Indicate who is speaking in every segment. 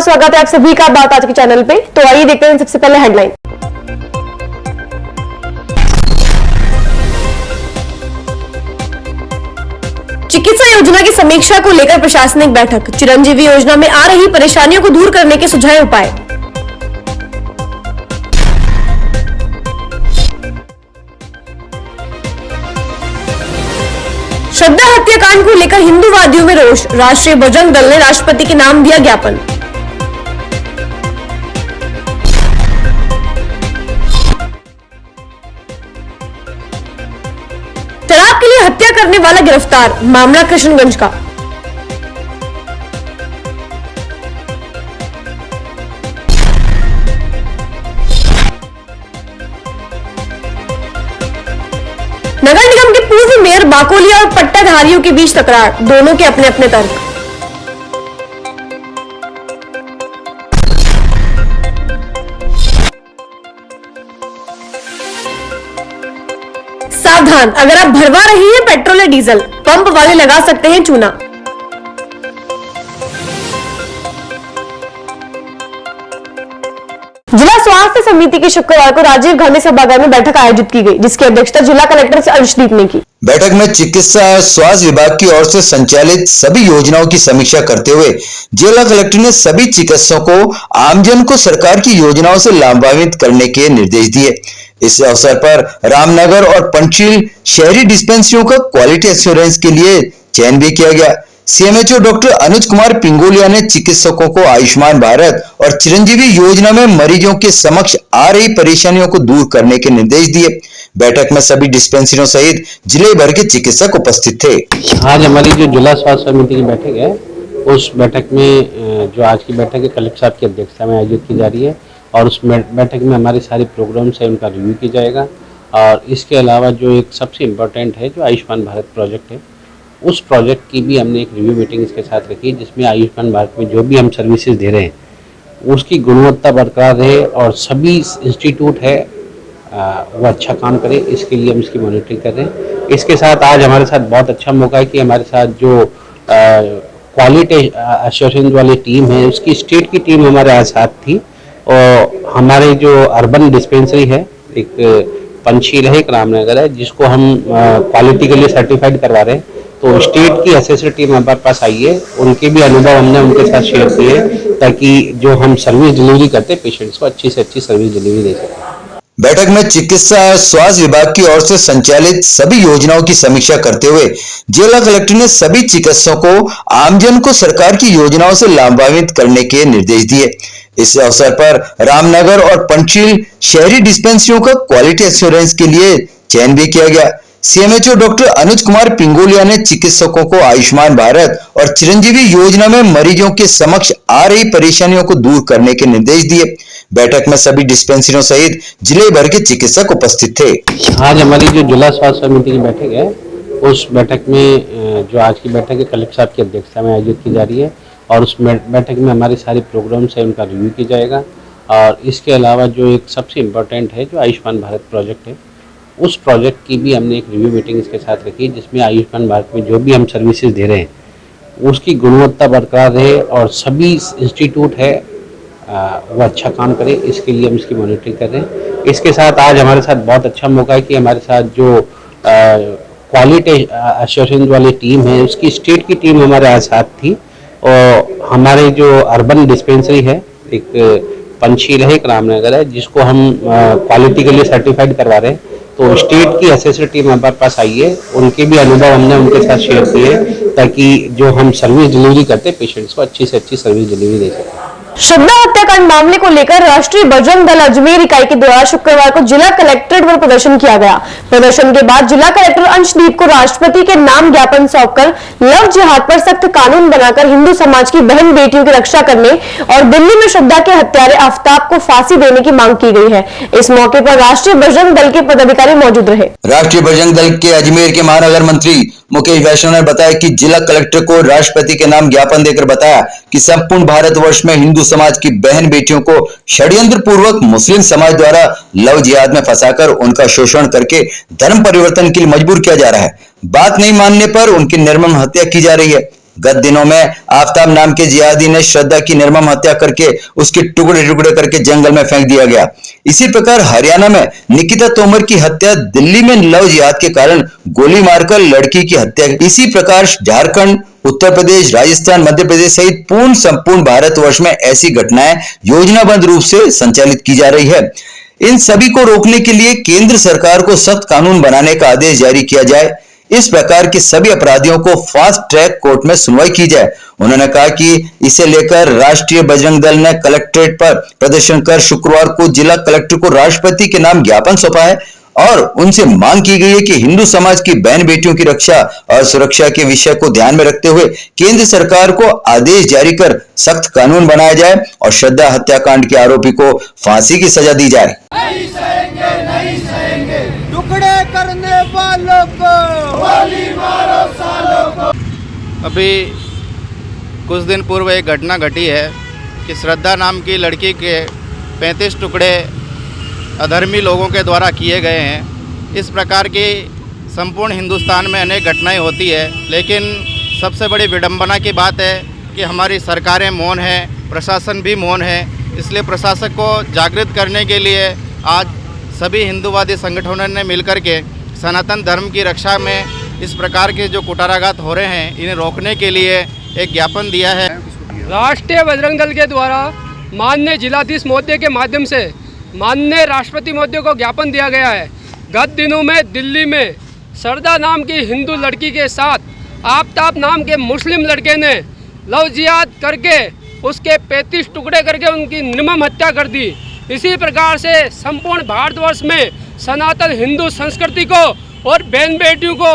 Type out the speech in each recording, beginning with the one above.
Speaker 1: स्वागत है आप सभी का बात आज के चैनल पे। तो आइए देखते हैं सबसे पहले हेडलाइन। चिकित्सा योजना की समीक्षा को लेकर प्रशासनिक बैठक। चिरंजीवी योजना में आ रही परेशानियों को दूर करने के सुझाए उपाय। श्रद्धा हत्याकांड को लेकर हिंदूवादियों में रोष। राष्ट्रीय बजरंग दल ने राष्ट्रपति के नाम दिया ज्ञापन। शराब के लिए हत्या करने वाला गिरफ्तार। मामला कृष्णगंज का। नगर निगम के पूर्व मेयर बाकोलिया और पट्टाधारियों के बीच तकरार। दोनों के अपने अपने तर्क। सावधान, अगर आप भरवा रही हैं पेट्रोल या डीजल, पंप वाले लगा सकते हैं चूना। जिला स्वास्थ्य समिति की शुक्रवार को राजीव गांधी सभागार में बैठक आयोजित की गई, जिसकी अध्यक्षता जिला कलेक्टर अंशदीप ने की।
Speaker 2: बैठक में चिकित्सा और स्वास्थ्य विभाग की ओर से संचालित सभी योजनाओं की समीक्षा करते हुए जिला कलेक्टर ने सभी चिकित्सकों को आमजन को सरकार की योजनाओं से लाभान्वित करने के निर्देश दिए। इस अवसर पर रामनगर और पंचशील शहरी डिस्पेंसरियों का क्वालिटी एश्योरेंस के लिए चयन भी किया गया। सीएमएचओ डॉक्टर अनुज कुमार पिंगोलिया ने चिकित्सकों को आयुष्मान भारत और चिरंजीवी योजना में मरीजों के समक्ष आ रही परेशानियों को दूर करने के निर्देश दिए। बैठक में सभी डिस्पेंसरियों सहित जिले भर के चिकित्सक उपस्थित थे।
Speaker 3: आज हमारी जो जिला स्वास्थ्य समिति की बैठक है, उस बैठक में जो आज की बैठक है कलेक्टर साहब की अध्यक्षता में आयोजित की जा रही है और उस बैठक में हमारे सारे प्रोग्राम्स है उनका रिव्यू किया जाएगा। और इसके अलावा जो एक सबसे इम्पोर्टेंट है जो आयुष्मान भारत प्रोजेक्ट है, उस प्रोजेक्ट की भी हमने एक रिव्यू मीटिंग इसके साथ रखी, जिसमें आयुष्मान भारत में जो भी हम सर्विसेज दे रहे हैं उसकी गुणवत्ता बरकरार रहे और सभी इंस्टीट्यूट है वो अच्छा काम करे, इसके लिए हम इसकी मॉनिटरिंग कर रहे हैं। इसके साथ आज हमारे साथ बहुत अच्छा मौका है कि हमारे साथ जो क्वालिटी एश्योरेंस वाली टीम है उसकी स्टेट की टीम हमारे आज साथ थी। और हमारे जो अर्बन डिस्पेंसरी है, एक पंचशील है, एक रामनगर है, जिसको हम क्वालिटी के लिए सर्टिफाइड करवा रहे हैं, तो स्टेट की असेसर टीम हमारे पास आई है, उनके भी अनुभव हमने उनके साथ शेयर किए ताकि जो हम सर्विस डिलीवरी करते हैं पेशेंट्स को अच्छी से अच्छी सर्विस डिलीवरी दे सकें।
Speaker 2: बैठक में चिकित्सा और स्वास्थ्य विभाग की ओर से संचालित सभी योजनाओं की समीक्षा करते हुए जिला कलेक्टर ने सभी चिकित्सकों को आमजन को सरकार की योजनाओं से लाभान्वित करने के निर्देश दिए। इस अवसर पर रामनगर और पंचशील शहरी डिस्पेंसरियों का क्वालिटी एश्योरेंस के लिए चयन भी किया गया। सीएमएचओ डॉक्टर अनुज कुमार पिंगोलिया ने चिकित्सकों को आयुष्मान भारत और चिरंजीवी योजना में मरीजों के समक्ष आ रही परेशानियों को दूर करने के निर्देश दिए। बैठक में सभी डिस्पेंसरियों सहित जिले भर के चिकित्सक उपस्थित थे।
Speaker 3: आज हमारी जो जिला स्वास्थ्य समिति की बैठक है, उस बैठक में जो आज की बैठक है कलेक्टर साहब की अध्यक्षता में आयोजित की जा रही है और उस बैठक में हमारे सारे प्रोग्राम्स है उनका रिव्यू किया जाएगा। और इसके अलावा जो एक सबसे इम्पोर्टेंट है जो आयुष्मान भारत प्रोजेक्ट है, उस प्रोजेक्ट की भी हमने एक रिव्यू मीटिंग इसके साथ रखी, जिसमें आयुष्मान भारत में जो भी हम सर्विसेज दे रहे हैं उसकी गुणवत्ता बरकरार रहे और सभी इंस्टीट्यूट है वो अच्छा काम करे, इसके लिए हम इसकी मॉनिटरिंग कर रहे हैं। इसके साथ आज हमारे साथ बहुत अच्छा मौका है कि हमारे साथ जो क्वालिटी एश्योरेंस वाली टीम है उसकी स्टेट की टीम हमारे आज साथ थी। और हमारे जो अर्बन डिस्पेंसरी है, एक पंचशील है, एक रामनगर है, जिसको हम क्वालिटी के लिए सर्टिफाइड करवा रहे हैं, तो स्टेट की असेसर टीम हमारे पास आई है, उनके भी अनुभव हमने उनके साथ शेयर किए ताकि जो हम सर्विस डिलीवरी करते हैं पेशेंट्स को अच्छी से अच्छी सर्विस डिलीवरी दे सकें।
Speaker 1: श्रद्धा हत्याकांड मामले को लेकर राष्ट्रीय बजरंग दल अजमेर इकाई के द्वारा शुक्रवार को जिला कलेक्ट्रेट पर प्रदर्शन किया गया। प्रदर्शन के बाद जिला कलेक्टर अंशदीप को राष्ट्रपति के नाम ज्ञापन सौंपकर लव जिहाद पर सख्त कानून बनाकर हिंदू समाज की बहन बेटियों की रक्षा करने और दिल्ली में श्रद्धा के हत्यारे आफ्ताब को फांसी देने की मांग की गई है। इस मौके पर राष्ट्रीय बजरंग दल के पदाधिकारी मौजूद रहे।
Speaker 2: राष्ट्रीय बजरंग दल के अजमेर के महानगर मंत्री मुकेश वैष्णव ने बताया कि जिला कलेक्टर को राष्ट्रपति के नाम ज्ञापन देकर बताया कि संपूर्ण भारतवर्ष में हिंदू समाज की बहन बेटियों को षड्यंत्र पूर्वक मुस्लिम समाज द्वारा लव जिहाद में फंसाकर उनका शोषण करके धर्म परिवर्तन के लिए मजबूर किया जा रहा है। बात नहीं मानने पर उनकी निर्मम हत्या की जा रही है। गत दिनों में आफ्ताब नाम के जिहादी ने श्रद्धा की निर्मम हत्या करके उसके टुकड़े टुकड़े करके जंगल में फेंक दिया गया। इसी प्रकार हरियाणा में निकिता तोमर की हत्या, दिल्ली में लव जिहाद के कारण गोली मारकर लड़की की हत्या, इसी प्रकार झारखंड, उत्तर प्रदेश, राजस्थान, मध्य प्रदेश सहित पूर्ण संपूर्ण भारतवर्ष में ऐसी घटनाएं योजनाबद्ध रूप से संचालित की जा रही है। इन सभी को रोकने के लिए केंद्र सरकार को सख्त कानून बनाने का आदेश जारी किया जाए। इस प्रकार के सभी अपराधियों को फास्ट ट्रैक कोर्ट में सुनवाई की जाए। उन्होंने कहा कि इसे लेकर राष्ट्रीय बजरंग दल ने कलेक्ट्रेट पर प्रदर्शन कर शुक्रवार को जिला कलेक्टर को राष्ट्रपति के नाम ज्ञापन सौंपा है और उनसे मांग की गई है कि हिंदू समाज की बहन बेटियों की रक्षा और सुरक्षा के विषय को ध्यान में रखते हुए केंद्र सरकार को आदेश जारी कर सख्त कानून बनाया जाए और श्रद्धा हत्याकांड के आरोपी को फांसी की सजा दी जाए।
Speaker 4: नहीं सहेंगे टुकड़े करने वालों को गोली मारो सालों को।
Speaker 5: अभी कुछ दिन पूर्व एक घटना घटी है कि श्रद्धा नाम की लड़की के 35 टुकड़े अधर्मी लोगों के द्वारा किए गए हैं। इस प्रकार की संपूर्ण हिंदुस्तान में अनेक घटनाएं होती है, लेकिन सबसे बड़ी विडंबना की बात है कि हमारी सरकारें मौन हैं, प्रशासन भी मौन है। इसलिए प्रशासन को जागृत करने के लिए आज सभी हिंदूवादी संगठनों ने मिलकर के सनातन धर्म की रक्षा में इस प्रकार के जो कुटाराघात हो रहे हैं इन्हें रोकने के लिए एक ज्ञापन दिया है।
Speaker 6: राष्ट्रीय बजरंग दल के द्वारा माननीय जिलाधीश महोदय के माध्यम से माननीय राष्ट्रपति महोदय को ज्ञापन दिया गया है। गत दिनों में दिल्ली में श्रद्धा नाम की हिंदू लड़की के साथ आफ्ताब नाम के मुस्लिम लड़के ने लव जिहाद करके उसके 35 टुकड़े करके उनकी निर्मम हत्या कर दी। इसी प्रकार से संपूर्ण भारतवर्ष में सनातन हिंदू संस्कृति को और बहन बेटियों को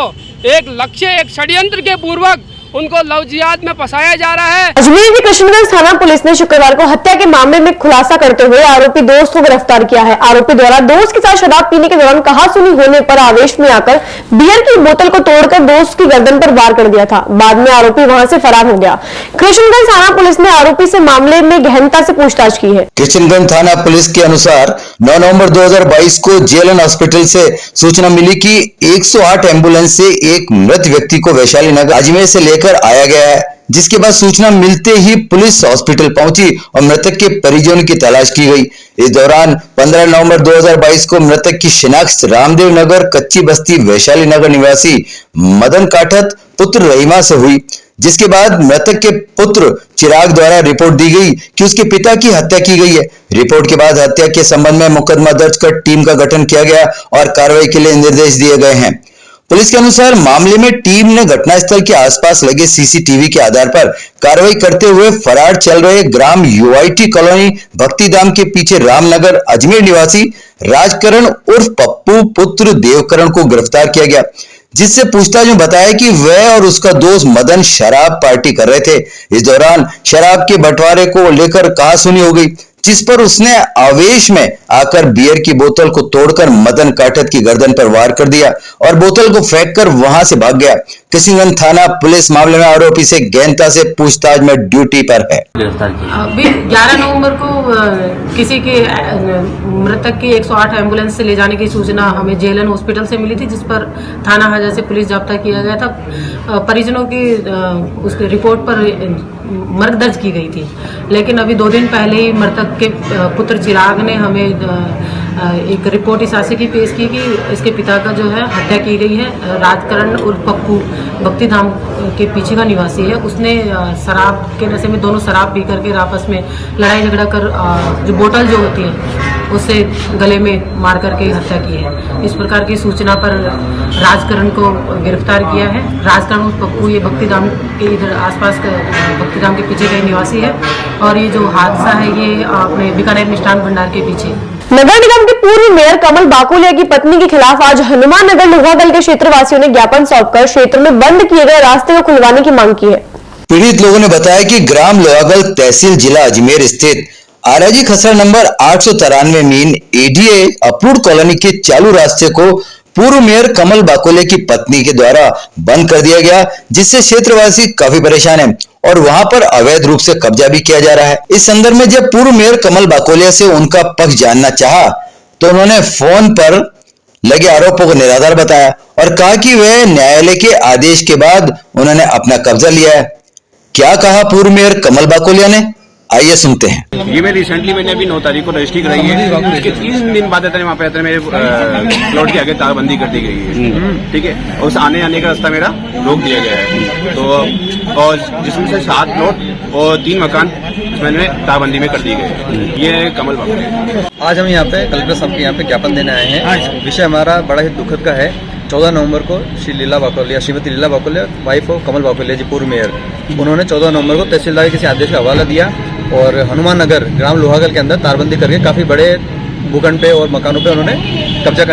Speaker 6: एक लक्ष्य, एक षड्यंत्र के पूर्वक उनको लव जिहाद में फंसाया जा रहा है।
Speaker 1: अजमेर की कृष्णगंज थाना पुलिस ने शुक्रवार को हत्या के मामले में खुलासा करते हुए आरोपी दोस्त को गिरफ्तार किया है। आरोपी द्वारा दोस्त के साथ शराब पीने के दौरान कहासुनी होने पर आवेश में आकर बियर की बोतल को तोड़कर दोस्त की गर्दन पर वार कर दिया था। बाद में आरोपी वहां से फरार हो गया। कृष्णगंज थाना पुलिस ने आरोपी से मामले में गहनता से पूछताछ की है।
Speaker 2: कृष्णगंज थाना पुलिस के अनुसार 9 नवंबर 2022 को जेएलएन हॉस्पिटल से सूचना मिली कि 108 एम्बुलेंस से एक मृत व्यक्ति को वैशाली नगर अजमेर से लेकर आया गया है, जिसके बाद सूचना मिलते ही पुलिस हॉस्पिटल पहुंची और मृतक के परिजनों की तलाश की गई। इस दौरान 15 नवंबर 2022 को मृतक की शिनाख्त रामदेव नगर कच्ची बस्ती वैशाली नगर निवासी मदन काठत पुत्र रहीमा से हुई, जिसके बाद मृतक के पुत्र चिराग द्वारा रिपोर्ट दी गई कि उसके पिता की हत्या की गई है। रिपोर्ट के बाद हत्या के संबंध में मुकदमा दर्ज कर टीम का गठन किया गया और कार्रवाई के लिए निर्देश दिए गए हैं। पुलिस के अनुसार मामले में टीम ने घटनास्थल के आसपास लगे सीसीटीवी के आधार पर कार्रवाई करते हुए फरार चल रहे ग्राम यूआईटी कॉलोनी भक्तिधाम के पीछे रामनगर अजमेर निवासी राजकरण उर्फ पप्पू पुत्र देवकरण को गिरफ्तार किया गया, जिससे पूछताछ में बताया कि वह और उसका दोस्त मदन शराब पार्टी कर रहे थे। इस दौरान शराब के बंटवारे को लेकर कहासुनी हो गई, जिस पर उसने आवेश में आकर बियर की बोतल को तोड़कर मदन काठत की गर्दन पर वार कर दिया और बोतल को फेंककर वहां से भाग गया। कृष्णगंज थाना पुलिस मामले में आरोपी से गहनता से पूछताछ में ड्यूटी पर है।
Speaker 7: अभी 11 नवंबर को किसी के मृतक की 108 एम्बुलेंस से ले जाने की सूचना हमें जेएलएन हॉस्पिटल से मिली थी, जिस पर थाना हाजा से पुलिस जाब्ता किया गया था। परिजनों की उसके रिपोर्ट पर मर्ग दर्ज की गई थी, लेकिन अभी 2 दिन पहले ही मृतक के पुत्र चिराग ने हमें एक रिपोर्ट इस आशय की पेश की कि इसके पिता का जो है हत्या की गई है। राजकरण उर्फ पप्पू भक्तिधाम के पीछे का निवासी है। उसने शराब के नशे में दोनों शराब पी करके आपस में लड़ाई झगड़ा कर जो बोतल जो होती है उसे गले में मार करके हत्या की है। इस प्रकार की सूचना पर राजकरण को गिरफ्तार किया है। राजकरण उर्फ पप्पू ये भक्तिधाम के इधर आसपास भक्तिधाम के पीछे का निवासी है और ये जो हादसा है ये अपने बीकानेर मिष्ठान भंडार के पीछे।
Speaker 1: नगर निगम के पूर्व मेयर कमल बाकोलिया की पत्नी के खिलाफ आज हनुमान नगर लोहागल के क्षेत्रवासियों ने ज्ञापन सौंपकर क्षेत्र में बंद किए गए रास्ते को खुलवाने की मांग की है।
Speaker 2: पीड़ित लोगों ने बताया कि ग्राम लोहागल तहसील जिला अजमेर स्थित आरजी खसरा number 893 mean ADA approved colony के चालू रास्ते को पूर्व मेयर कमल बाकोलिया की पत्नी के द्वारा बंद कर दिया गया, जिससे क्षेत्रवासी काफी परेशान हैं और वहां पर अवैध रूप से कब्जा भी किया जा रहा है। इस संदर्भ में जब पूर्व मेयर कमल बाकोलिया से उनका पक्ष जानना चाहा तो उन्होंने फोन पर लगे आरोपों को निराधार बताया और कहा कि वह न्यायालय के आदेश के बाद उन्होंने अपना कब्जा लिया है। क्या कहा पूर्व मेयर कमल बाकोलिया ने, आइए सुनते हैं।
Speaker 8: ये मैं रिसेंटली मैंने अभी 9 तारीख को रजिस्ट्री कराई है। उसके 3 दिन बाद वहाँ पे मेरे प्लॉट के आगे तारबंदी कर दी गई है, ठीक है। और उस आने का रास्ता मेरा रोक दिया गया है। तो और जिसमें से 7 प्लॉट और 3 मकान मैंने तारबंदी में कर दिए गए। ये कमल बाकोलिया।
Speaker 9: आज हम यहाँ पे कलेक्टर साहब के यहाँ पे ज्ञापन देने आए हैं। विषय हमारा बड़ा ही दुखद का है। 14 नवंबर को श्रीमती लीला बाकोलिया, वाइफ ऑफ कमल बाकोलिया जी, पूर्व मेयर, उन्होंने 14 नवंबर को तहसीलदार के किसी आदेश का हवाला दिया और हनुमान नगर ग्राम लोहागल के अंदर तारबंदी करके काफ़ी बड़े भूखंड पे और मकानों पे उन्होंने कब्जा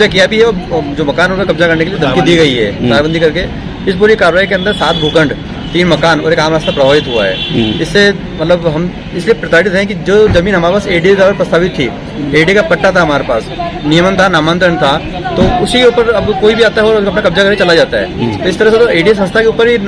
Speaker 9: किया भी है। और जो मकान उन्होंने कब्जा करने के लिए धमकी दी गई है तारबंदी करके। इस पूरी कार्रवाई के अंदर 7 भूखंड, 3 मकान और एक आम रास्ता प्रभावित हुआ है। इससे मतलब हम इसलिए प्रताड़ित हैं कि जो जमीन हमारे पास एडी द्वारा प्रस्तावित थी, एडी का पट्टा था हमारे पास, नियमन था, नामांतरण था, तो उसी के ऊपर अब कोई भी आता है और अपना कब्जा करके चला जाता है। तो इस तरह से तो एडी संस्था के ऊपर ही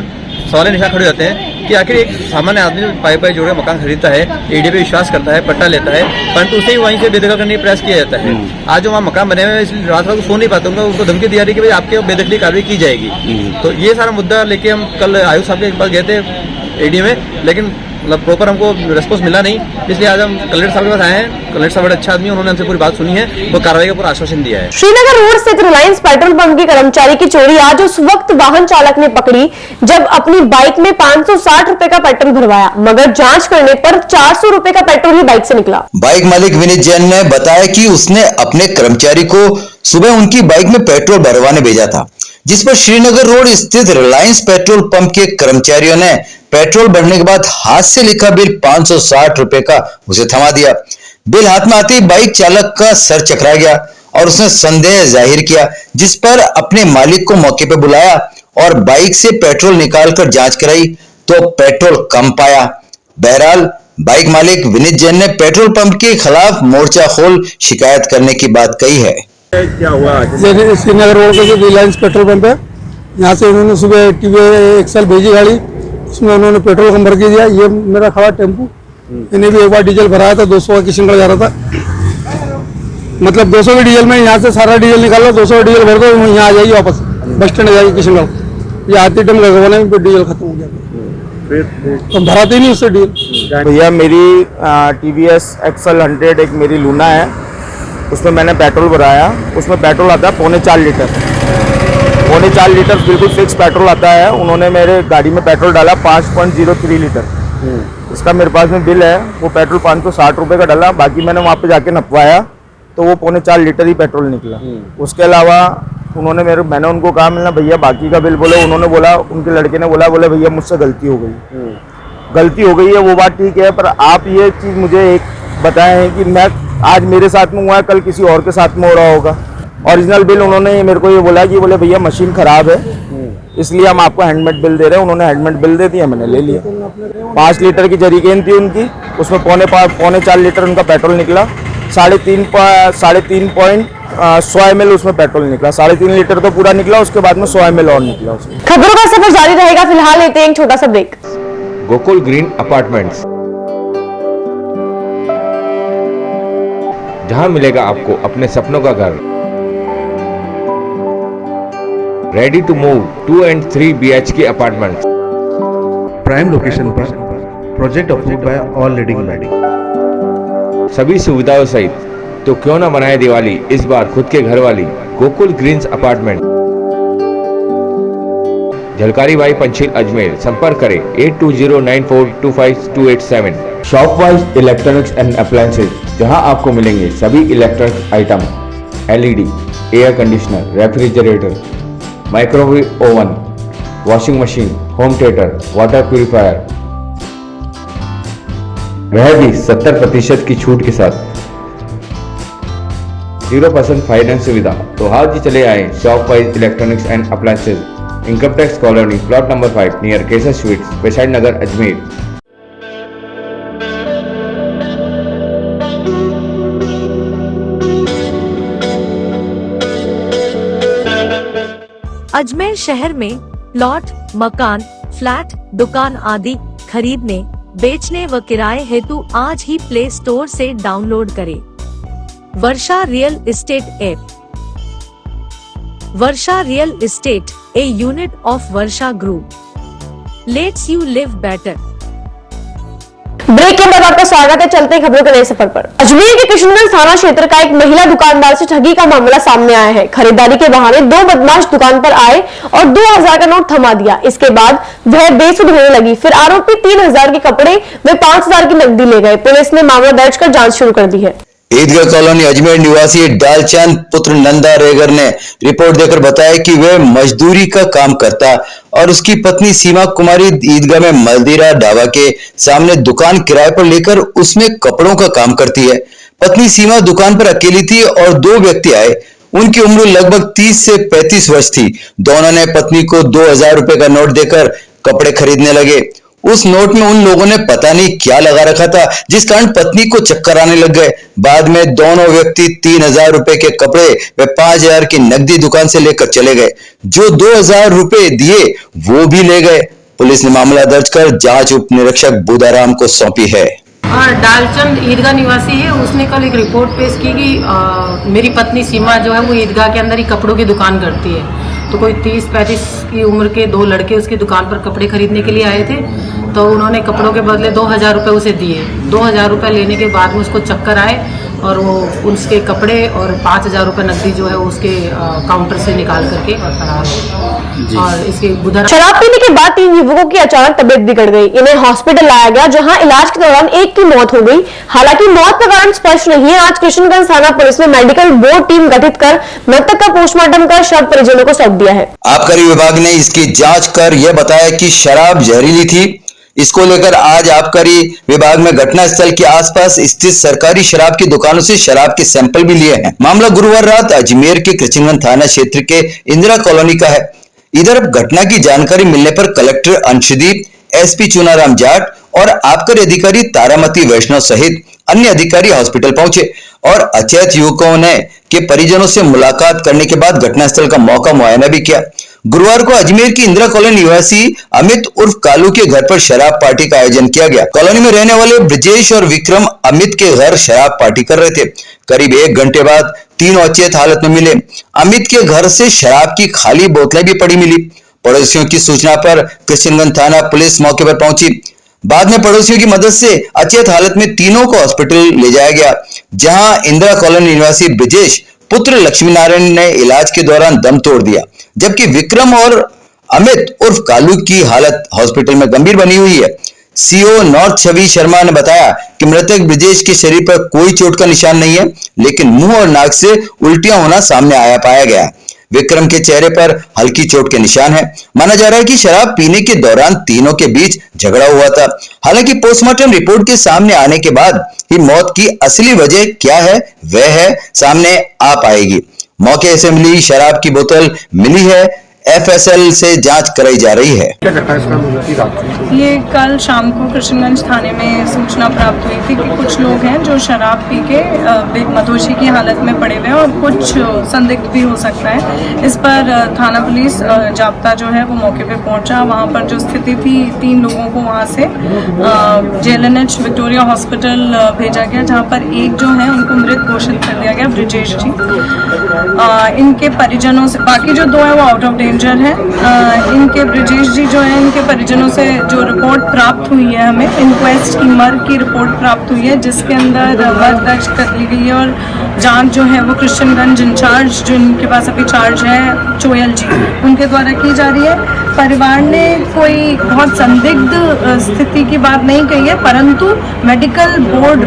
Speaker 9: सवाल निशान खड़े जाते हैं कि आखिर एक सामान्य आदमी पाई जोड़े मकान खरीदता है, एडी पे विश्वास करता है, पट्टा लेता है, परंतु उसे ही वहीं से बेदखल करने का प्रयास किया जाता है। आज जो वहाँ मकान बने हुए हैं, इसलिए रात को सो नहीं पाते, उनको धमकी दिया रही कि भाई आपके बेदखली कार्रवाई की जाएगी। तो ये सारा मुद्दा लेके हम कल आयुष साहब के पास गए थे एडी में, लेकिन मतलब प्रॉपर हमको रिस्पॉन्स मिला नहीं। इसलिए आज हम कलेक्टर साहब के पास आए हैं। कलेक्टर साहब बड़े अच्छा आदमी, उन्होंने हमसे पूरी बात सुनी है, वो कार्रवाई का पूरा आश्वासन दिया है।
Speaker 1: श्रीनगर रोड स्थित रिलायंस पेट्रोल पंप के कर्मचारी की चोरी आज उस वक्त वाहन चालक ने पकड़ी जब अपनी बाइक में 560 रुपए का पेट्रोल भरवाया, मगर जांच करने पर 400 रुपए का पेट्रोल ही बाइक से निकला।
Speaker 2: बाइक मालिक विनीत जैन ने बताया कि उसने अपने कर्मचारी को सुबह उनकी बाइक में पेट्रोल भरवाने भेजा था, जिस पर श्रीनगर रोड स्थित रिलायंस पेट्रोल पंप के कर्मचारियों ने पेट्रोल भरने के बाद हाथ से लिखा बिल 560 रुपए का उसे थमा दिया। बिल हाथ में आते ही बाइक चालक का सर चकरा गया और उसने संदेह जाहिर किया, जिस पर अपने मालिक को मौके पर बुलाया और बाइक से पेट्रोल निकालकर जांच कराई तो पेट्रोल कम पाया। बहरहाल बाइक मालिक विनीत जैन ने पेट्रोल पंप के खिलाफ मोर्चा खोल शिकायत करने की बात कही है।
Speaker 8: क्या हुआ?
Speaker 10: श्रीनगर रोड पे जो रिलायंस पेट्रोल पंप है, यहाँ से इन्होंने सुबह टीवी एक्सल भेजी गाड़ी, उसमें उन्होंने पेट्रोल कम भर के दिया। ये मेरा खड़ा टेम्पू, इन्हें भी एक बार डीजल भराया था, 200 का किशनगढ़ जा रहा था। मतलब 200 के डीजल में यहाँ से सारा डीजल निकाल लो, 200 का डीजल भर दो, यहाँ आ जाएगी वापस बस स्टैंड आ जाएगी किशनगढ़। ये आते टाइम लगवाने में डीजल खत्म हो गया, तो भराते ही नहीं उससे डीजल।
Speaker 8: भैया मेरी TVS एक्सल 100 एक मेरी लूना है, उसमें मैंने पेट्रोल भराया। उसमें पेट्रोल आता है 4.25 लीटर, 4.25 लीटर बिल्कुल फिक्स पेट्रोल आता है। उन्होंने मेरे गाड़ी में पेट्रोल डाला 5.03 लीटर। इसका मेरे पास में बिल है, वो पेट्रोल 560 रुपये का डाला। बाकी मैंने वहाँ पे जाके नपवाया तो वो 4.25 लीटर ही पेट्रोल निकला। उसके अलावा उन्होंने मैंने उनको कहा मिलना भैया बाकी का बिल बोले। उन्होंने बोला, उनके लड़के ने बोले भैया मुझसे गलती हो गई है। वो बात ठीक है, पर आप ये चीज़ मुझे एक बताए हैं कि मैं आज मेरे साथ में हुआ है, कल किसी और के साथ में हो रहा होगा। ओरिजिनल बिल उन्होंने मेरे को ये बोला कि बोले भैया मशीन खराब है, इसलिए हम आपको हैंडमेड बिल दे रहे हैं। उन्होंने हैंडमेड बिल दे दिया, मैंने ले लिया। 5 लीटर की जरीकेन थी उनकी, उसमें 4.25 लीटर उनका पेट्रोल निकला। 3.5 ml उसमें पेट्रोल निकला। 3.5 लीटर तो पूरा निकला, उसके बाद में 100 ml और निकला उसमें।
Speaker 1: खबरों का सफर जारी रहेगा, फिलहाल लेते हैं एक छोटा सा ब्रेक।
Speaker 11: गोकुल ग्रीन अपार्टमेंट्स, जहां मिलेगा आपको अपने सपनों का घर। Ready to move 2 and 3 BHK apartments,
Speaker 12: prime location पर, project approved by all leading body,
Speaker 11: सभी सुविधाओं सहित। तो क्यों ना बनाए दिवाली इस बार खुद के घर वाली। Gokul greens apartment, Jhalkari Bai Panchil Ajmer. संपर्क करें 8209425287।
Speaker 13: Shop wise electronics and appliances, जहां आपको मिलेंगे सभी electronic item, LED, air conditioner, refrigerator, microwave oven, washing machine, home theatre, water purifier, वह भी 70% की छूट के साथ। 0% फाइनेंस सुविधा। तो आज ही चले आए shop wise electronics and appliances, income tax colony, plot number 5 near Kesar sweets, बेसाइड नगर, अजमेर।
Speaker 14: अजमेर शहर में प्लॉट, मकान, फ्लैट, दुकान आदि खरीदने, बेचने व किराए हेतु आज ही प्ले स्टोर से डाउनलोड करें Varsha real estate app. Varsha real estate, a unit of Varsha group. Let's you live better.
Speaker 1: Break के बाद आपका स्वागत है। चलते हैं खबरों के नए सफर पर। अजमेर के किशनगंज थाना क्षेत्र का एक महिला दुकानदार से ठगी का मामला सामने आया है। खरीदारी के बहाने दो बदमाश दुकान पर आए और 2000 का नोट थमा दिया। इसके बाद वह बेसुध होने लगी। फिर आरोपी 3000 के कपड़े व 5000 की नकदी ले गए। पुलिस ने मामला दर्ज कर जांच शुरू कर दी है।
Speaker 2: ईदगाह कॉलोनी अजमेर निवासी डालचंद पुत्र नंदा रेगर ने रिपोर्ट देकर बताया कि वह मजदूरी का काम करता और उसकी पत्नी सीमा कुमारी ईदगाह में मदिरा ढाबा के सामने दुकान किराए पर लेकर उसमें कपड़ों का काम करती है। पत्नी सीमा दुकान पर अकेली थी और दो व्यक्ति आए। उनकी उम्र लगभग 30 से 35 वर्ष थी। दोनों ने पत्नी को 2000 रुपए का नोट देकर कपड़े खरीदने लगे। उस नोट में उन लोगों ने पता नहीं क्या लगा रखा था, जिस कारण पत्नी को चक्कर आने लग गए। बाद में दोनों व्यक्ति 3000 रुपए के कपड़े व 5000 की नकदी दुकान से लेकर चले गए। जो 2000 रुपए दिए वो भी ले गए। पुलिस ने मामला दर्ज कर जांच उप निरीक्षक बुदाराम को सौंपी है।
Speaker 7: और डालचंद ईदगाह निवासी है, उसने कल एक रिपोर्ट पेश की कि मेरी पत्नी सीमा जो है वो ईदगाह के अंदर ही कपड़ों की दुकान करती है। तो कोई 30-35 की उम्र के दो लड़के उसकी दुकान पर कपड़े खरीदने के लिए आए थे। तो उन्होंने कपड़ों के बदले 2000 रुपये उसे दिए। 2000 रुपये लेने के बाद में उसको चक्कर आए और वो उसके कपड़े और 5000 रुपये नकदी जो है उसके काउंटर से निकाल करके और फरार हो। और इसके
Speaker 1: शराब पीने के बाद 3 युवकों की अचानक तबीयत बिगड़ गई। इन्हें हॉस्पिटल लाया गया, जहां इलाज के दौरान एक की मौत हो गई। हालांकि मौत का कारण स्पष्ट नहीं है। आज किशनगंज थाना पुलिस ने मेडिकल बोर्ड टीम गठित कर मृतक का पोस्टमार्टम कर शव परिजनों को सौंप दिया है।
Speaker 2: आबकारी विभाग ने इसकी जांच कर यह बताया कि शराब जहरीली थी। इसको लेकर आज आबकारी विभाग में घटनास्थल के आसपास स्थित सरकारी शराब की दुकानों से शराब के सैंपल भी लिए हैं। मामला गुरुवार रात अजमेर के किशनगंज थाना क्षेत्र के इंदिरा कॉलोनी का है। इधर घटना की जानकारी मिलने पर कलेक्टर अंशदीप, एसपी चुनाराम जाट और आबकारी अधिकारी तारामती वैष्णव सहित अन्य अधिकारी हॉस्पिटल पहुंचे और अचेत युवकों ने के परिजनों से मुलाकात करने के बाद घटनास्थल का मौका मुआयना भी किया। गुरुवार को अजमेर की इंदिरा कॉलोनी निवासी अमित उर्फ कालू के घर पर शराब पार्टी का आयोजन किया गया। कॉलोनी में रहने वाले ब्रजेश और विक्रम अमित के घर शराब पार्टी कर रहे थे। करीब 1 घंटे बाद तीनों अचेत हालत में मिले। अमित के घर से शराब की खाली बोतलें भी पड़ी मिली। पड़ोसियों की सूचना पर किशनगंज थाना पुलिस मौके पर पहुंची। बाद में पड़ोसियों की मदद से अचेत हालत में तीनों को हॉस्पिटल ले जाया गया, जहां इंदिरा कॉलोनी निवासी ब्रजेश पुत्र लक्ष्मी नारायण ने इलाज के दौरान दम तोड़ दिया, जबकि विक्रम और अमित उर्फ कालू की हालत हॉस्पिटल में गंभीर बनी हुई है। सीओ नॉर्थ छवि शर्मा ने बताया कि मृतक ब्रजेश के शरीर पर कोई चोट का निशान नहीं है, लेकिन मुंह और नाक से उल्टियां होना सामने पाया गया। विक्रम के चेहरे पर हल्की चोट के निशान है। माना जा रहा है कि शराब पीने के दौरान तीनों के बीच झगड़ा हुआ था। हालांकि पोस्टमार्टम रिपोर्ट के सामने आने के बाद ही मौत की असली वजह क्या है वह सामने आ पाएगी। मौके से मिली शराब की बोतल मिली है। एफएसएल से जांच कराई जा रही है।
Speaker 15: ये कल शाम को किशनगंज थाने में सूचना प्राप्त हुई थी कि कुछ लोग हैं जो शराब पी के मदहोशी की हालत में पड़े हुए हैं और कुछ संदिग्ध भी हो सकता है। इस पर थाना पुलिस जाब्ता जो है वो मौके पे पहुंचा। वहाँ पर जो स्थिति थी 3 लोगों को वहाँ से JLNH विक्टोरिया हॉस्पिटल भेजा गया, जहाँ पर एक जो है उनको मृत घोषित कर दिया गया, ब्रजेश जी। इनके परिजनों से बाकी जो 2 है वो आउट ऑफ डेंजर है। इनके ब्रजेश जी जो है इनके परिजनों से जो रिपोर्ट प्राप्त हुई है, हमें इंक्वेस्ट की मर्ग की रिपोर्ट प्राप्त हुई है, जिसके अंदर मर्ग दर्ज कर ली गई है और जांच जो है वो किशनगंज इंचार्ज जो इनके पास अभी चार्ज है चोयल जी, उनके द्वारा की जा रही है। परिवार ने कोई बहुत संदिग्ध स्थिति की बात नहीं कही है, परंतु मेडिकल बोर्ड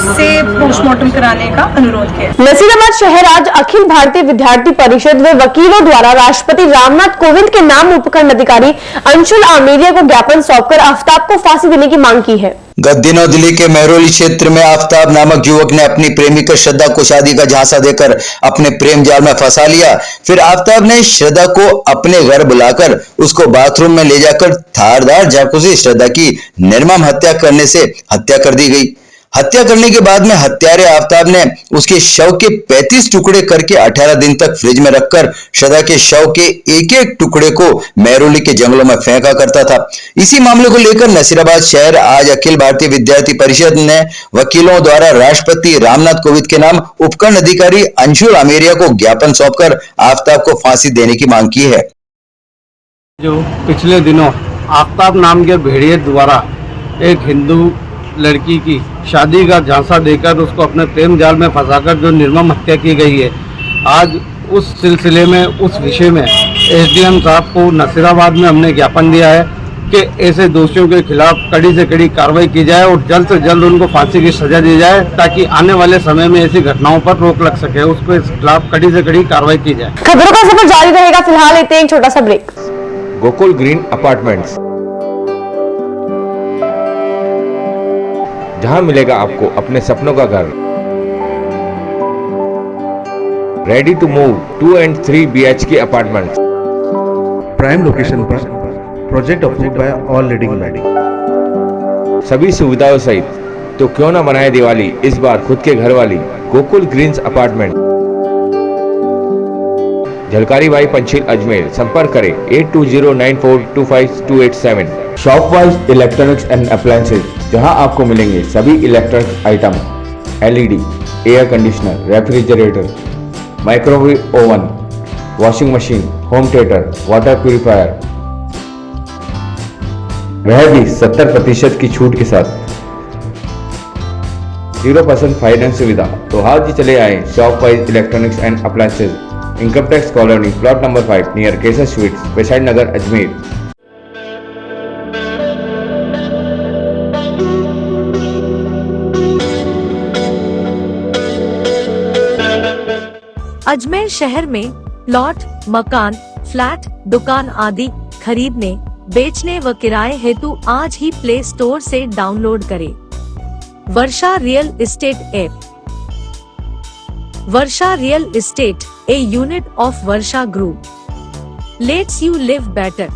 Speaker 15: से पोस्टमार्टम कराने का अनुरोध किया।
Speaker 1: नसीराबाद शहर आज अखिल भारतीय विद्यार्थी परिषद व वकीलों द्वारा राष्ट्रपति रामनाथ कोविंद के नाम उपखंड अधिकारी अंशुल आमेरिया को ज्ञापन सौंपकर आफ्ताब को फांसी देने की मांग की है।
Speaker 2: गत दिनों दिल्ली के महरौली क्षेत्र में आफ्ताब नामक युवक ने अपनी प्रेमिका श्रद्धा को शादी का झांसा देकर अपने प्रेम जाल में फंसा लिया। फिर आफ्ताब ने श्रद्धा को अपने घर बुलाकर उसको बाथरूम में ले जाकर धारदार चाकू से श्रद्धा की निर्मम हत्या करने से हत्या कर दी गई। हत्या करने के बाद में हत्यारे आफ्ताब ने उसके शव के 35 टुकड़े करके 18 दिन तक फ्रिज में रखकर श्रद्धा के शव के एक-एक टुकड़े को महरौली के जंगलों में फेंका करता था। इसी मामले को लेकर नसीराबाद शहर आज अखिल भारतीय विद्यार्थी परिषद ने वकीलों द्वारा राष्ट्रपति रामनाथ कोविंद के नाम उपखंड अधिकारी अंशुल आमेरिया को ज्ञापन सौंपकर आफ्ताब को फांसी देने की मांग की है।
Speaker 16: जो पिछले दिनों आफ्ताब नाम के भेड़िए द्वारा एक हिंदू लड़की की शादी का झांसा देकर उसको अपने प्रेम जाल में फंसाकर जो निर्मम हत्या की गई है, आज उस सिलसिले में उस विषय में एसडीएम साहब को नसीराबाद में हमने ज्ञापन दिया है कि ऐसे दोषियों के खिलाफ कड़ी से कड़ी कार्रवाई की जाए और जल्द से जल्द उनको फांसी की सजा दी जाए ताकि आने वाले समय में ऐसी घटनाओं पर रोक लग सके, उसके खिलाफ कड़ी से कड़ी कार्रवाई की जाए।
Speaker 1: खबरों का सफर जारी रहेगा, फिलहाल लेते हैं एक छोटा सा ब्रेक।
Speaker 11: गोकुल ग्रीन अपार्टमेंट्स, जहां मिलेगा आपको अपने सपनों का घर। Ready to move 2 and 3 BHK apartments,
Speaker 12: prime location पर, project approved by all leading body,
Speaker 11: सभी सुविधाओं सहित। तो क्यों ना मनाए दिवाली इस बार खुद के घर वाली। Gokul greens apartment, Jhalkari Bai Panchil Ajmer. संपर्क करें 8209425287।
Speaker 13: Shop wise electronics and appliances, जहां आपको मिलेंगे सभी electronic item, LED, air conditioner, refrigerator, microwave oven, washing machine, home theatre, water purifier, वह भी 70% की छूट के साथ। 0% फाइनेंस सुविधा। तो आज ही चले आए shop wise electronics and appliances, income tax colony, plot number 5, near Kesar sweets, Vaishali Nagar, Ajmer.
Speaker 14: Ajmer शहर में प्लॉट, मकान, फ्लैट, दुकान आदि खरीदने, बेचने व किराए हेतु आज ही प्ले स्टोर से डाउनलोड करें Varsha real estate app. Varsha real estate, a unit of Varsha group, let's you live better.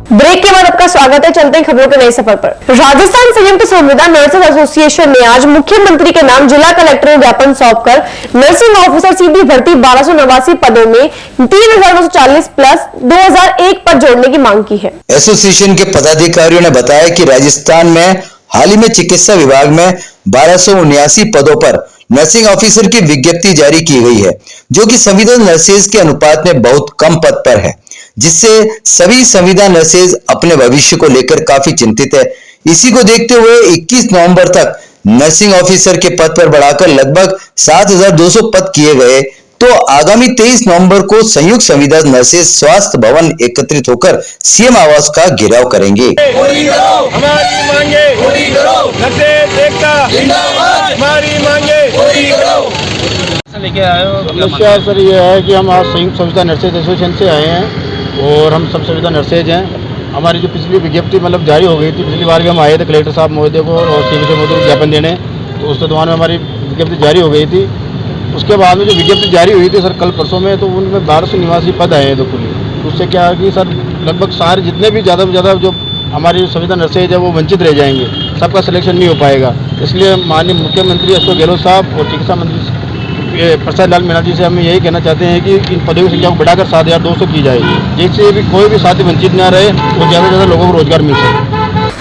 Speaker 1: Break के बाद आपका स्वागत है। चलते हैं खबरों के नए सफर पर। राजस्थान संयुक्त संविदा नर्सेज एसोसिएशन ने आज मुख्यमंत्री के नाम जिला कलेक्टर को ज्ञापन सौंपकर नर्सिंग ऑफिसर सीधी भर्ती 1289 पदों में 3940 प्लस 2001 पद जोड़ने की मांग की है।
Speaker 2: एसोसिएशन के पदाधिकारियों ने बताया कि राजस्थान में हाल ही में चिकित्सा विभाग में 1279 पदों पर नर्सिंग ऑफिसर की विज्ञप्ति जारी की गई है, जो कि संविदा नर्सेज के अनुपात में बहुत कम पद पर है, जिससे सभी संविदा नर्सेज अपने भविष्य को लेकर काफी चिंतित है। इसी को देखते हुए 21 नवंबर तक नर्सिंग ऑफिसर के पद पर बढ़ाकर लगभग 7200 पद किए गए। तो आगामी 23 नवंबर को संयुक्त संविदा नर्सेज स्वास्थ्य भवन एकत्रित होकर सीएम आवास का घेराव करेंगे।
Speaker 4: हमारी मांगे पूरी करो, नर्सेज एकता जिंदाबाद, हमारी मांगे पूरी करो।
Speaker 16: लेके आए हो समस्या सर ये है कि हम आज संयुक्त संविदा नर्सेज एसोसिएशन से आए हैं और हम सब संविदा नर्सेज हैं। हमारी जो पिछली विज्ञप्ति मतलब जारी हो गई थी, पिछली बार भी हम आए थे कलेक्टर साहब महोदय को और सीबीसी महोदय को ज्ञापन देने, तो उस दौरान में हमारी विज्ञप्ति जारी हो गई थी। उसके बाद में जो विज्ञप्ति जारी हुई थी सर कल परसों में, तो उनमें 1289 पद आए हैं। तो कुल उससे क्या है कि सर लगभग सारे जितने भी ज़्यादा से ज़्यादा जो हमारी संविदा नर्सेज है वो वंचित रह जाएंगे, सबका सिलेक्शन नहीं हो पाएगा। इसलिए माननीय मुख्यमंत्री अशोक गहलोत साहब और चिकित्सा मंत्री प्रसाद लाल मीणा जी से हम यही कहना चाहते हैं कि इन पदों की संख्या को बढ़ाकर 7200 की जाए, जिससे भी कोई भी साथी वंचित न रहे और ज़्यादा से ज़्यादा लोगों को रोजगार मिल सके।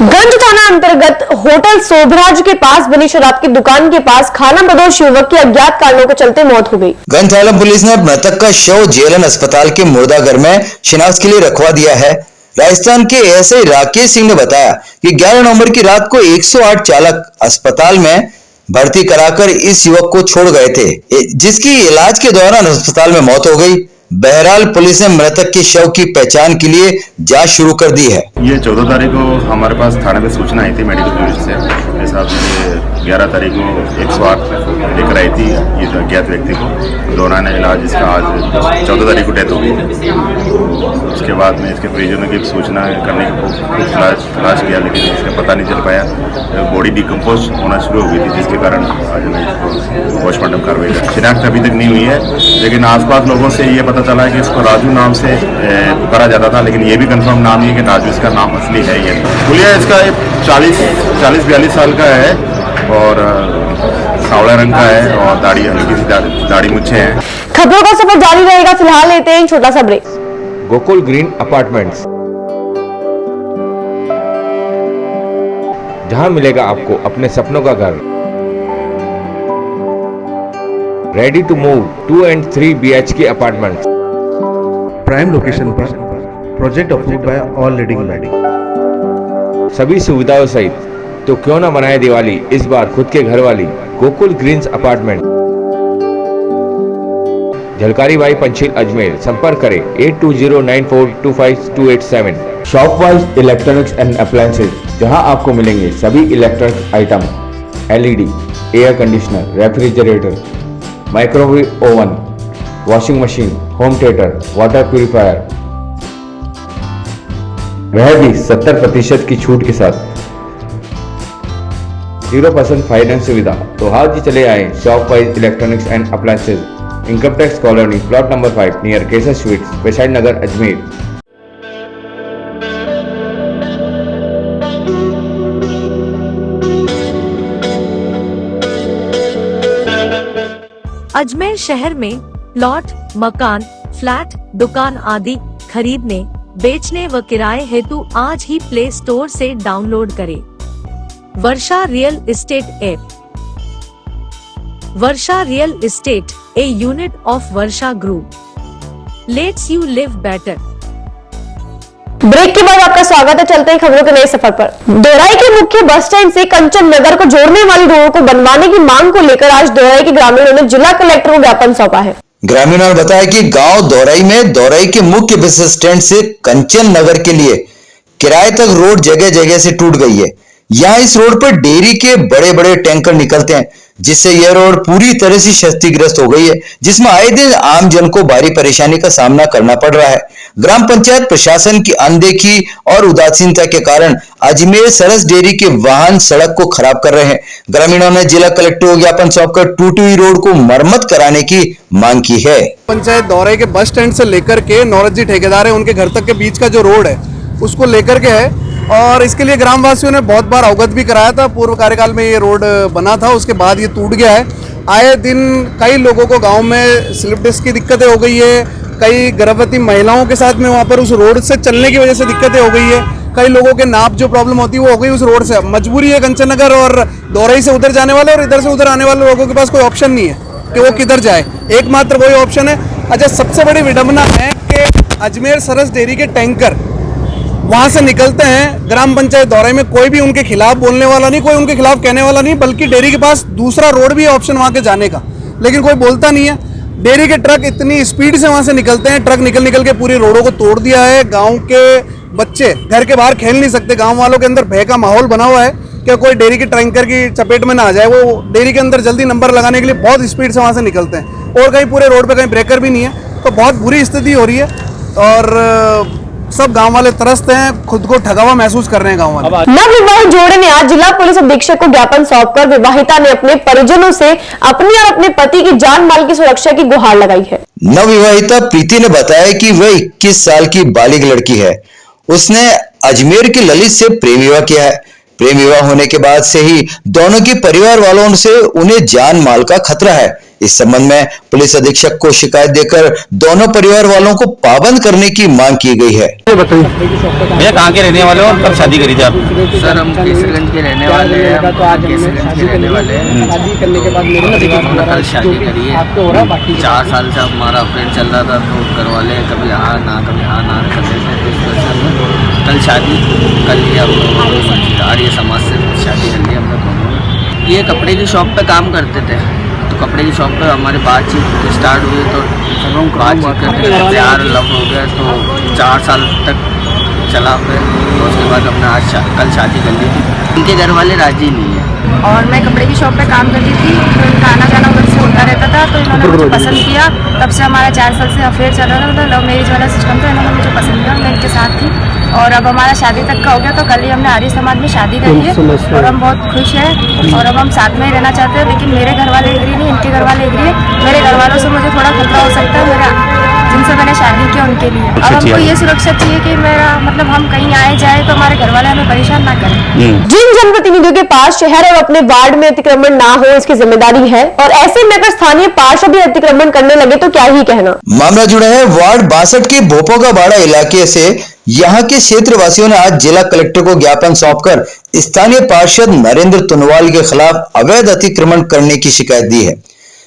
Speaker 1: गंज थाना अंतर्गत होटल शोभराज के पास बनी शराब की दुकान के पास खाना बदोश युवक की अज्ञात कारणों के चलते मौत हो गई।
Speaker 2: गंज थाना पुलिस ने मृतक का शव जेएलएन अस्पताल के मुर्दाघर में शिनाख्त के लिए रखवा दिया है। राजस्थान के एएसआई राकेश सिंह ने बताया कि 11 नवंबर की रात को 108 चालक अस्पताल में भर्ती कराकर इस युवक को छोड़ गए थे, जिसकी इलाज के दौरान अस्पताल में मौत हो गई। बहरहाल पुलिस ने मृतक के शव की पहचान के लिए जांच शुरू कर दी है।
Speaker 17: ये 14 तारीख को हमारे पास थाने में सूचना आई थी मेडिकल यूनिट से, जैसा 11 तारीख को 108 लेकर आई थी ये अज्ञात व्यक्ति को, दौरान इलाज इसका आज 14 तारीख को डेथ हो गई। उसके बाद में इसके परिजनों की सूचना करने की तलाश किया, लेकिन इसका पता नहीं चल पाया। बॉडी डिकम्पोज होना शुरू हो गई थी, जिसके कारण आज पोस्टमार्टम कार्रवाई शिनाख्त अभी तक नहीं हुई है, लेकिन आसपास लोगों से ये पता चला है कि इसको राजू नाम से पुकारा जाता था, लेकिन ये भी कंफर्म नाम नहीं है कि राजू इसका नाम असली है। ये पुलिया इसका 40-42 साल का है और सावला रंग का है और दाढ़ी हल्की सी दाढ़ी मुच्छे हैं।
Speaker 1: खबरों का सफर जारी रहेगा, फिलहाल लेते हैं छोटा सा ब्रेक।
Speaker 11: गोकुल ग्रीन अपार्टमेंट्स, जहां मिलेगा आपको अपने सपनों का घर। Ready to move 2 and 3 BHK apartments,
Speaker 12: prime location पर, Project approved by all leading body.
Speaker 11: सभी सुविधाओं सहित तो क्यों न बनाए दिवाली इस बार खुद के घर वाली गोकुल ग्रीन्स अपार्टमेंट, झलकारी बाई पंचील अजमेर। संपर्क करें 8209425287।
Speaker 13: Shop wise electronics and appliances, जहां आपको मिलेंगे सभी electronic item, LED, air conditioner, refrigerator, microwave oven, washing machine, home theatre, water purifier, वह भी 70% की छूट के साथ, 0% फाइनेंस सुविधा। तो आज ही चले आए shop wise electronics and appliances, income tax colony, plot number 5 near Kesar sweets, Vaishali Nagar, Ajmer.
Speaker 14: Ajmer शहर में प्लॉट, मकान, फ्लैट, दुकान आदि खरीदने, बेचने व किराए हेतु आज ही प्ले स्टोर से डाउनलोड करें Varsha real estate app. Varsha real estate, a unit of Varsha group, let's you live better.
Speaker 1: Break के बाद आपका स्वागत है। चलते हैं खबरों के नए सफर पर। दोराई के मुख्य बस स्टैंड से कंचन नगर को जोड़ने वाली रोड को बनवाने की मांग को लेकर आज दोराई के ग्रामीणों ने जिला कलेक्टर को ज्ञापन सौंपा है।
Speaker 2: ग्रामीणों ने बताया कि गांव दोराई में दोराई के मुख्य बस स्टैंड से कंचन नगर के लिए किराए तक रोड जगह जगह से टूट गई है। यहाँ इस रोड पर डेयरी के बड़े बड़े टैंकर निकलते हैं, जिससे यह रोड पूरी तरह से क्षतिग्रस्त हो गई है, जिसमें आए दिन आम जन को भारी परेशानी का सामना करना पड़ रहा है। ग्राम पंचायत प्रशासन की अनदेखी और उदासीनता के कारण अजमेर सरस डेयरी के वाहन सड़क को खराब कर रहे हैं। ग्रामीणों ने जिला कलेक्टर को ज्ञापन सौंपकर टूटी हुई रोड को मरम्मत कराने की मांग की है।
Speaker 18: पंचायत दौरे के बस स्टैंड से लेकर के नौरत जी ठेकेदार है, उनके घर तक के बीच का जो रोड है उसको लेकर के है, और इसके लिए ग्रामवासियों ने बहुत बार अवगत भी कराया था। पूर्व कार्यकाल में ये रोड बना था, उसके बाद ये टूट गया है। आए दिन कई लोगों को गांव में स्लिप डिस्क की दिक्कतें हो गई है, कई गर्भवती महिलाओं के साथ में वहाँ पर उस रोड से चलने की वजह से दिक्कतें हो गई है, कई लोगों के नाप जो प्रॉब्लम होती है वो हो गई उस रोड से। मजबूरी है कंचन नगर और दोरई से उधर जाने वाले और इधर से उधर आने वाले लोगों के पास कोई ऑप्शन नहीं है कि वो किधर जाए, एकमात्र वही ऑप्शन है। अच्छा, सबसे बड़ी विडंबना है कि अजमेर सरस डेयरी के टैंकर वहाँ से निकलते हैं, ग्राम पंचायत दौरे में कोई भी उनके खिलाफ बोलने वाला नहीं, कोई उनके खिलाफ कहने वाला नहीं, बल्कि डेयरी के पास दूसरा रोड भी है ऑप्शन वहाँ के जाने का, लेकिन कोई बोलता नहीं है। डेयरी के ट्रक इतनी स्पीड से वहाँ से निकलते हैं, ट्रक निकल निकल के पूरी रोडों को तोड़ दिया है। गाँव के बच्चे घर के बाहर खेल नहीं सकते, गाँव वालों के अंदर भय का माहौल बना हुआ है कि कोई डेयरी के टैंकर की चपेट में ना आ जाए। वो डेयरी के अंदर जल्दी नंबर लगाने के लिए बहुत स्पीड से वहाँ से निकलते हैं, और कहीं पूरे रोड पे कहीं ब्रेकर भी नहीं है, तो बहुत बुरी स्थिति हो रही है और सब गांव वाले तरसते हैं, खुद को ठगा हुआ महसूस कर रहे हैं गांव वाले।
Speaker 1: नवविवाहित जोड़े ने आज जिला पुलिस अधीक्षक को ज्ञापन सौंपकर विवाहिता ने अपने परिजनों से अपनी और अपने पति की जान माल की सुरक्षा की गुहार लगाई है।
Speaker 2: नवविवाहिता प्रीति ने बताया कि वह 21 साल की बालिग लड़की है। उसने अजमेर के ललित से प्रेम विवाह किया है। प्रेम विवाह होने के बाद से ही दोनों के परिवार वालों से उन्हें जान माल का खतरा है। इस संबंध में पुलिस अधीक्षक को शिकायत देकर दोनों परिवार वालों को पाबंद करने की मांग की गई है।
Speaker 19: भैया कहाँ के रहने वाले हो और कब शादी करी थी आप?
Speaker 20: सर हम केसरगंज के रहने वाले हैं, केसरगंज के रहने वाले हैं। शादी के बाद कल शादी करी है। 4 साल से हमारा अफेयर चल रहा था, तो घर वाले कभी हाँ ना करते थे, कल शादी कर लिया। आर्य समाज से शादी कर ली हमने दोनों। ये कपड़े की शॉप पे काम करते थे, तो कपड़े की शॉप पे हमारी बातचीत स्टार्ट हुई, तो बातचीत करते प्यार लव हो गया, तो 4 साल तक चला। फिर तो उसके बाद अपना आज कल शादी कर ली थी। उनके घर वाले राजी नहीं है।
Speaker 21: और मैं कपड़े की शॉप पे काम करती थी, तो इनका आना जाना उधर से होता रहता था, तो इन्होंने मुझे पसंद किया। तब से हमारा 4 साल से अफेयर चल रहा था, मतलब लव मैरिज वाला सिस्टम था। इन्होंने मुझे पसंद किया, मैं इनके साथ थी, और अब हमारा शादी तक का हो गया। तो कल ही हमने आर्य समाज में शादी करी है और हम बहुत खुश हैं, और अब हम साथ में ही रहना चाहते हैं। लेकिन मेरे घर वाले एग्री नहीं, इनके घर वाले एग्री है। मेरे घर वालों से मुझे थोड़ा खतरा हो सकता है, मेरा जिनसे मैंने शादी किया उनके लिए। अब हमको ये सुरक्षा चाहिए कि मेरा मतलब हम कहीं आए जाए तो हमारे घर वाले हमें परेशान ना करें।
Speaker 1: जिन जनप्रतिनिधियों के पास शहर और अपने वार्ड में अतिक्रमण ना हो, इसकी जिम्मेदारी है, और ऐसे में अगर स्थानीय पार्षद भी अतिक्रमण करने लगे तो क्या ही कहना।
Speaker 2: मामला जुड़ा है वार्ड 62 के भोपोगाबाड़ा इलाके से। यहाँ के क्षेत्रवासियों ने आज जिला कलेक्टर को ज्ञापन सौंपकर स्थानीय पार्षद नरेंद्र तुनवाल के खिलाफ अवैध अतिक्रमण करने की शिकायत दी है।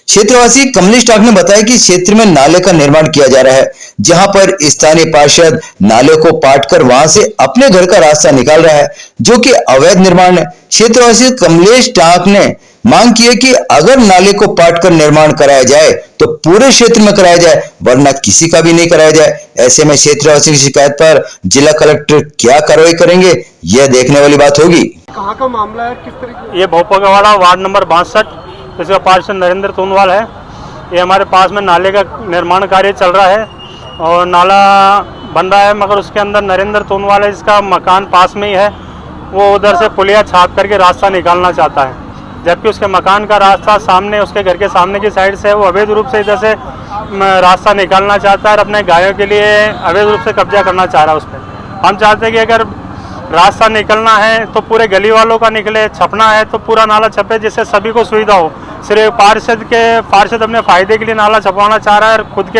Speaker 2: क्षेत्रवासी कमलेश ठाक ने बताया कि क्षेत्र में नाले का निर्माण किया जा रहा है, जहां पर स्थानीय पार्षद नाले को पाटकर वहां से अपने घर का रास्ता निकाल रहा है, जो कि अवैध निर्माण है। क्षेत्रवासी कमलेश ठाक ने मांग की है कि अगर नाले को पाटकर निर्माण कराया जाए तो पूरे क्षेत्र में कराया जाए, वरना किसी का भी नहीं कराया जाए। ऐसे में क्षेत्रवासी की शिकायत पर जिला कलेक्टर क्या कार्रवाई करेंगे, यह देखने वाली बात होगी।
Speaker 10: कहाँ का मामला है, किस तरीके?
Speaker 3: ये भोपागवाड़ा वार्ड नंबर 62, इसका पार्षद नरेंद्र तोनवाल है। ये हमारे पास में नाले का निर्माण कार्य चल रहा है और नाला बन रहा है, मगर उसके अंदर नरेंद्र तोनवाल है, इसका मकान पास में ही है। वो उधर से पुलिया छाप करके रास्ता निकालना चाहता है, जबकि उसके मकान का रास्ता सामने, उसके घर के सामने की साइड से है। वो अवैध रूप से इधर से रास्ता निकालना चाहता है और अपने गायों के लिए अवैध रूप से कब्जा करना चाह रहा है उस पर। हम चाहते हैं कि अगर रास्ता निकलना है तो पूरे गली वालों का निकले, छपना है तो पूरा नाला छपे, जिससे सभी को सुविधा हो। सिर्फ पार्षद अपने फायदे के लिए नाला छपवाना चाह रहा है और खुद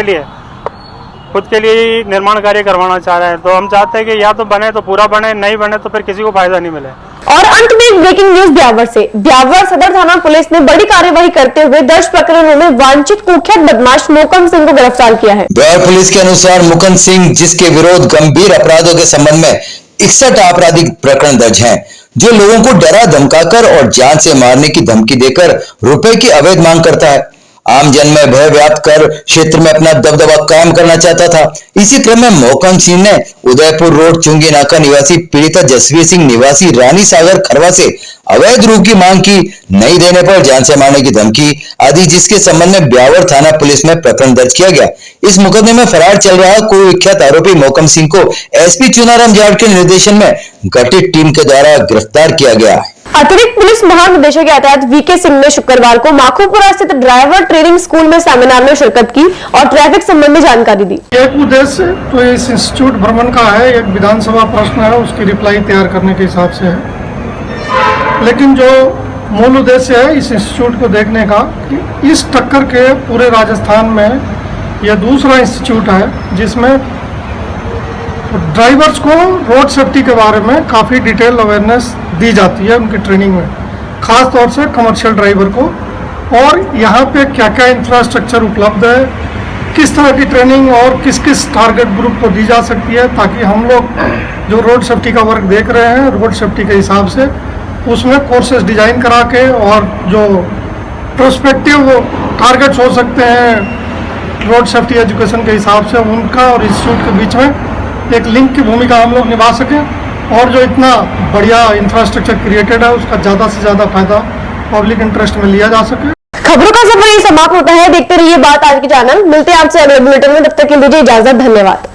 Speaker 3: के लिए निर्माण कार्य करवाना चाह रहा है। तो हम चाहते हैं कि या तो बने तो पूरा बने, नहीं बने तो फिर किसी को फायदा नहीं मिले।
Speaker 1: और अंत में एक ब्रेकिंग न्यूज ब्यावर से। ब्यावर सदर थाना पुलिस ने बड़ी कार्यवाही करते हुए 10 प्रकरणों में वांछित कुख्यात बदमाश मोकम सिंह को गिरफ्तार किया है।
Speaker 2: ब्यावर पुलिस के अनुसार मुकम सिंह, जिसके विरोध गंभीर अपराधों के संबंध में 61 आपराधिक प्रकरण दर्ज हैं, जो लोगों को डरा धमकाकर और जान से मारने की धमकी देकर रुपए की अवैध मांग करता है। आम जन में भय व्याप्त कर क्षेत्र में अपना दबदबा कायम करना चाहता था। इसी क्रम में मोहकम सिंह ने उदयपुर रोड चुंगी नाका निवासी पीड़िता जसवीर सिंह निवासी रानी सागर खरवा से अवैध रूप की मांग की, नहीं देने पर जान से मारने की धमकी आदि, जिसके संबंध में ब्यावर थाना पुलिस में प्रकरण दर्ज किया गया। इस मुकदमे में फरार चल रहा कुविख्यात आरोपी मोहकम सिंह को एसपी चुनाराम जाट के निर्देशन में गठित टीम के द्वारा गिरफ्तार किया गया।
Speaker 1: अतिरिक्त पुलिस महानिदेशक यातायात वीके सिंह ने शुक्रवार को माखोपुरा स्थित ड्राइवर ट्रेनिंग स्कूल में सेमिनार में शिरकत की और ट्रैफिक संबंधी जानकारी दी।
Speaker 10: एक उद्देश्य तो इस इंस्टीट्यूट भ्रमण का है, एक विधानसभा प्रश्न है, उसकी रिप्लाई तैयार करने के हिसाब से है। लेकिन जो मूल उद्देश्य है इस इंस्टीट्यूट को देखने का कि इस टक्कर के पूरे राजस्थान में यह दूसरा इंस्टीट्यूट है जिसमें ड्राइवर्स को रोड सेफ्टी के बारे में काफ़ी डिटेल अवेयरनेस दी जाती है उनकी ट्रेनिंग में, खास तौर से कमर्शियल ड्राइवर को। और यहाँ पे क्या क्या इंफ्रास्ट्रक्चर उपलब्ध है, किस तरह की ट्रेनिंग और किस किस टारगेट ग्रुप को दी जा सकती है, ताकि हम लोग जो रोड सेफ्टी का वर्क देख रहे हैं रोड सेफ्टी के हिसाब से उसमें कोर्सेज डिजाइन करा के और जो प्रोस्पेक्टिव टारगेट्स हो सकते हैं रोड सेफ्टी एजुकेशन के हिसाब से उनका और इंस्टीट्यूट के बीच में एक लिंक की भूमिका हम लोग निभा सकें और जो इतना बढ़िया इंफ्रास्ट्रक्चर क्रिएटेड है उसका ज़्यादा से ज़्यादा फायदा पब्लिक इंटरेस्ट में लिया जा सके।
Speaker 1: खबरों का सफर ये समाप्त होता है। देखते रहिए बात आज की चैनल। मिलते हैं आपसे अगले बुलेटिन में, तब तक के लिए इजाजत, धन्यवाद।